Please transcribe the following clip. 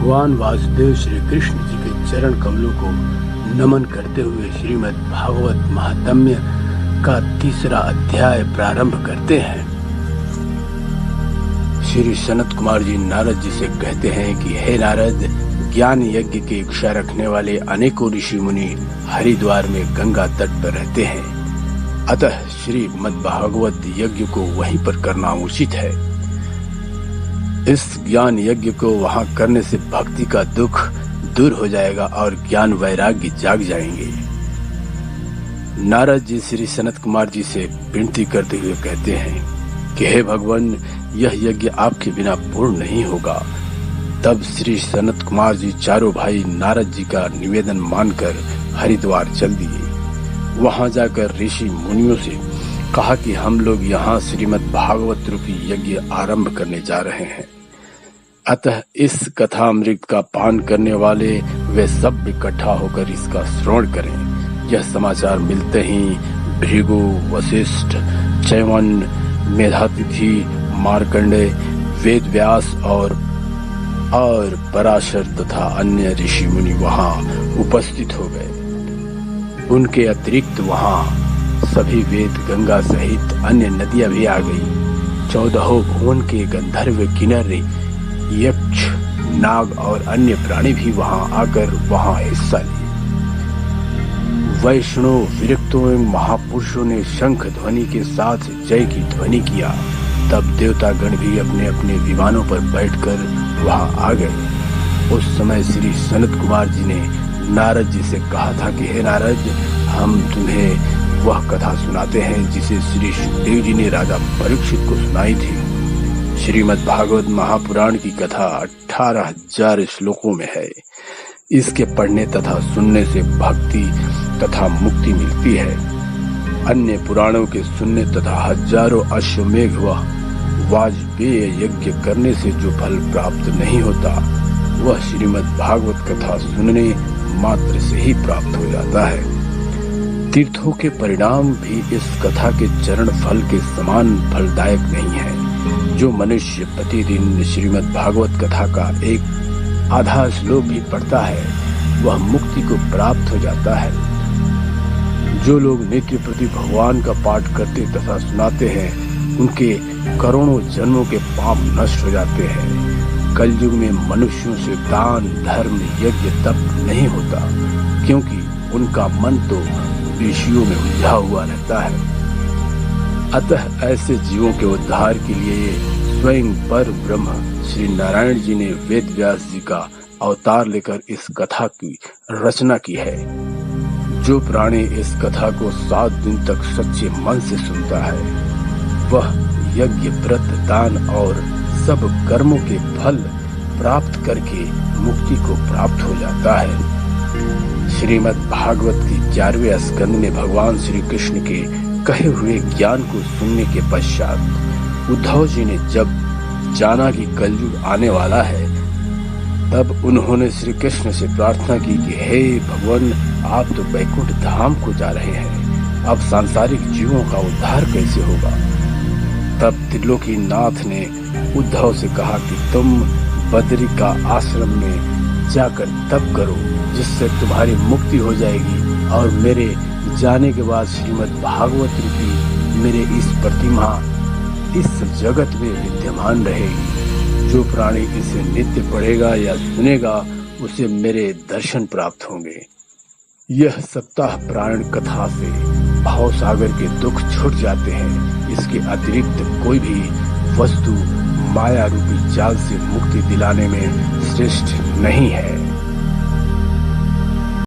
भगवान वासुदेव श्री कृष्ण जी के चरण कमलों को नमन करते हुए श्रीमद् भागवत महात्म्य का 3रा अध्याय प्रारंभ करते हैं। श्री सनत कुमार जी नारद जी से कहते हैं कि हे नारद, ज्ञान यज्ञ की इच्छा रखने वाले अनेकों ऋषि मुनि हरिद्वार में गंगा तट पर रहते हैं, अतः श्रीमद् भागवत यज्ञ को वहीं पर करना उचित है। इस ज्ञान यज्ञ को वहां करने से भक्ति का दुख दूर हो जाएगा और ज्ञान वैराग्य जाग जाएंगे। नारद जी श्री सनत कुमार जी से विनती करते हुए कहते हैं कि हे भगवान, यह यज्ञ आपके बिना पूर्ण नहीं होगा। तब श्री सनत कुमार जी चारों भाई नारद जी का निवेदन मानकर हरिद्वार चल दिए। वहां जाकर ऋषि मुनियों से कहा कि हम लोग यहाँ श्रीमद् भागवत रूपी यज्ञ आरंभ करने जा रहे हैं, अतः इस कथामृत का पान करने वाले वे सब इकट्ठा होकर इसका श्रवण करें। यह समाचार मिलते ही भृगु, वशिष्ठ, च्यवन, मेधातिथि, मार्कंडे, वेद व्यास और पराशर तथा अन्य ऋषि मुनि वहां उपस्थित हो गए। उनके अतिरिक्त वहां सभी वेद, गंगा सहित अन्य नदियां भी आ गई। 14 भुवन के गंधर्व, किन्नर, यक्ष, नाग और अन्य प्राणी भी वहां आकर वहां हिस्सा लिए। वैष्णव, विरक्तों एवं महापुरुषों ने शंख ध्वनि के साथ जय की ध्वनि किया। तब देवता गण भी अपने अपने विमानों पर बैठकर वहां आ गए। उस समय श्री सनत कुमार जी ने नारद जी से कहा था कि हे नारद, हम तुम्हें वह कथा सुनाते हैं जिसे श्री सुखदेव जी ने राजा परीक्षित को सुनाई थी। श्रीमद् भागवत महापुराण की कथा 18,000 श्लोकों में है। इसके पढ़ने तथा सुनने से भक्ति तथा मुक्ति मिलती है। अन्य पुराणों के सुनने तथा हजारों अश्वमेघ व वाजपेय यज्ञ करने से जो फल प्राप्त नहीं होता, वह श्रीमद् भागवत कथा सुनने मात्र से ही प्राप्त हो जाता है। तीर्थों के परिणाम भी इस कथा के चरण फल के समान फलदायक नहीं है। जो मनुष्य प्रतिदिन श्रीमद् भागवत कथा का एक आधा श्लोक भी पढ़ता है, वह मुक्ति को प्राप्त हो जाता है। जो लोग नित्य प्रति भगवान का पाठ करते तथा सुनाते हैं, उनके करोड़ों जन्मों के पाप नष्ट हो जाते हैं। कलयुग में मनुष्यों से दान, धर्म, यज्ञ, तप नहीं होता, क्योंकि उनका मन तो विषयों में उलझा हुआ रहता है। अतः ऐसे जीवों के उद्धार के लिए स्वयं पर ब्रह्म श्री नारायण जी ने वेद व्यास जी का अवतार लेकर इस कथा की रचना की है। जो प्राणी इस कथा को 7 दिन तक सच्चे मन से सुनता है, वह यज्ञ, व्रत, दान और सब कर्मों के फल प्राप्त करके मुक्ति को प्राप्त हो जाता है। श्रीमद् भागवत की 11वें स्कंद में भगवान श्री कृष्ण के कहे हुए ज्ञान को सुनने के पश्चात उद्धव जी ने जब जाना कि कलयुग आने वाला है, तब उन्होंने श्री कृष्ण से प्रार्थना की कि हे भगवान, आप तो वैकुंठ धाम को जा रहे हैं, अब सांसारिक जीवों का उद्धार कैसे होगा। तब त्रिलोकी नाथ ने उद्धव से कहा कि तुम बद्री का आश्रम में जाकर तप करो, जिससे तुम्हारी मुक्ति हो जाएगी और मेरे जाने के बाद श्रीमद् भागवत रूपी मेरे इस प्रतिमा इस जगत में विद्यमान रहेगी। जो प्राणी इसे नित्य पढ़ेगा या सुनेगा, उसे मेरे दर्शन प्राप्त होंगे। यह सप्ताह प्राण कथा से भाव सागर के दुख छूट जाते हैं। इसके अतिरिक्त कोई भी वस्तु माया रूपी जाल से मुक्ति दिलाने में श्रेष्ठ नहीं है।